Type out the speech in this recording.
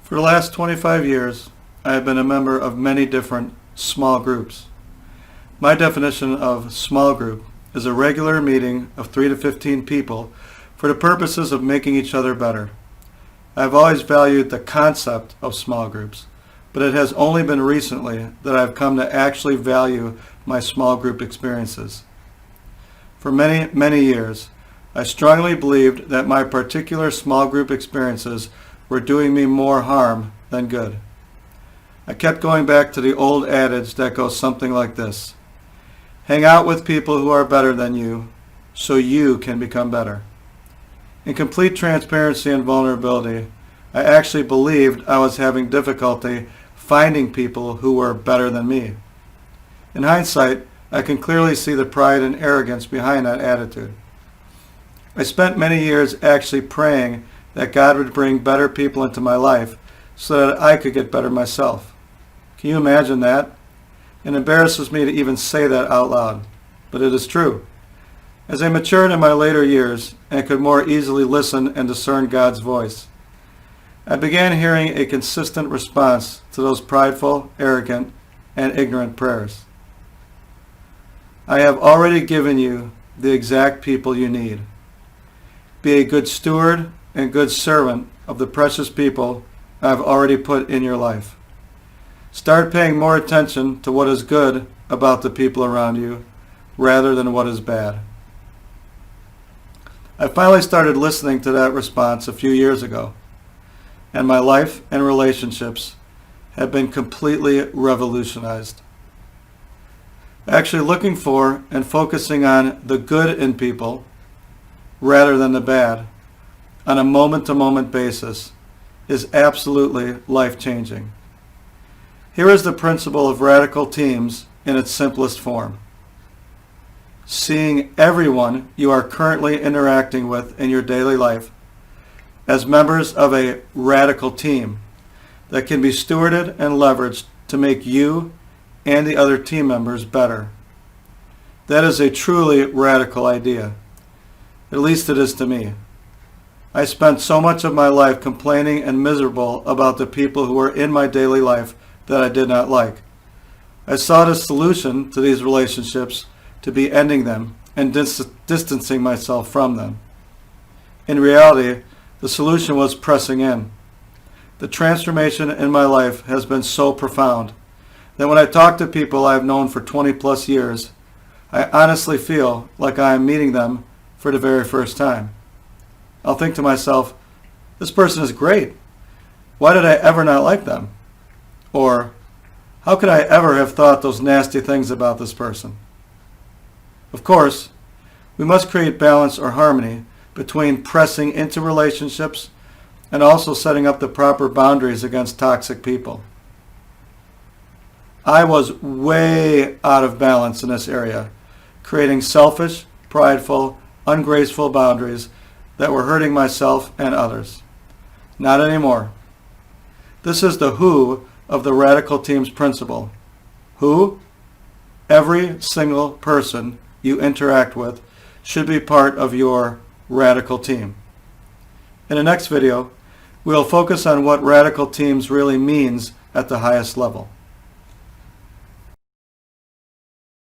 For the last 25 years, I have been a member of many different small groups. My definition of small group is a regular meeting of 3 to 15 people for the purposes of making each other better. I've always valued the concept of small groups, but it has only been recently that I've come to actually value my small group experiences. For many, many years, I strongly believed that my particular small group experiences were doing me more harm than good. I kept going back to the old adage that goes something like this: hang out with people who are better than you so you can become better. In complete transparency and vulnerability, I actually believed I was having difficulty finding people who were better than me. In hindsight, I can clearly see the pride and arrogance behind that attitude. I spent many years actually praying that God would bring better people into my life so that I could get better myself. Can you imagine that? It embarrasses me to even say that out loud, but it is true. As I matured in my later years and could more easily listen and discern God's voice, I began hearing a consistent response to those prideful, arrogant, and ignorant prayers. I have already given you the exact people you need. Be a good steward and good servant of the precious people I have already put in your life. Start paying more attention to what is good about the people around you rather than what is bad. I finally started listening to that response a few years ago, and my life and relationships have been completely revolutionized. Actually looking for and focusing on the good in people rather than the bad on a moment-to-moment basis is absolutely life-changing. Here is the principle of radical teams in its simplest form. Seeing everyone you are currently interacting with in your daily life as members of a radical team that can be stewarded and leveraged to make you and the other team members better. That is a truly radical idea. At least it is to me. I spent so much of my life complaining and miserable about the people who were in my daily life that I did not like. I saw the solution to these relationships to be ending them and distancing myself from them. In reality, the solution was pressing in. The transformation in my life has been so profound that when I talk to people I have known for 20 plus years, I honestly feel like I am meeting them for the very first time. I'll think to myself, this person is great. Why did I ever not like them? Or, how could I ever have thought those nasty things about this person? Of course, we must create balance or harmony between pressing into relationships and also setting up the proper boundaries against toxic people. I was way out of balance in this area, creating selfish, prideful, ungraceful boundaries that were hurting myself and others. Not anymore. This is the who of the radical team's principle. Who? Every single person you interact with should be part of your radical team. In the next video, we'll focus on what radical teams really means at the highest level.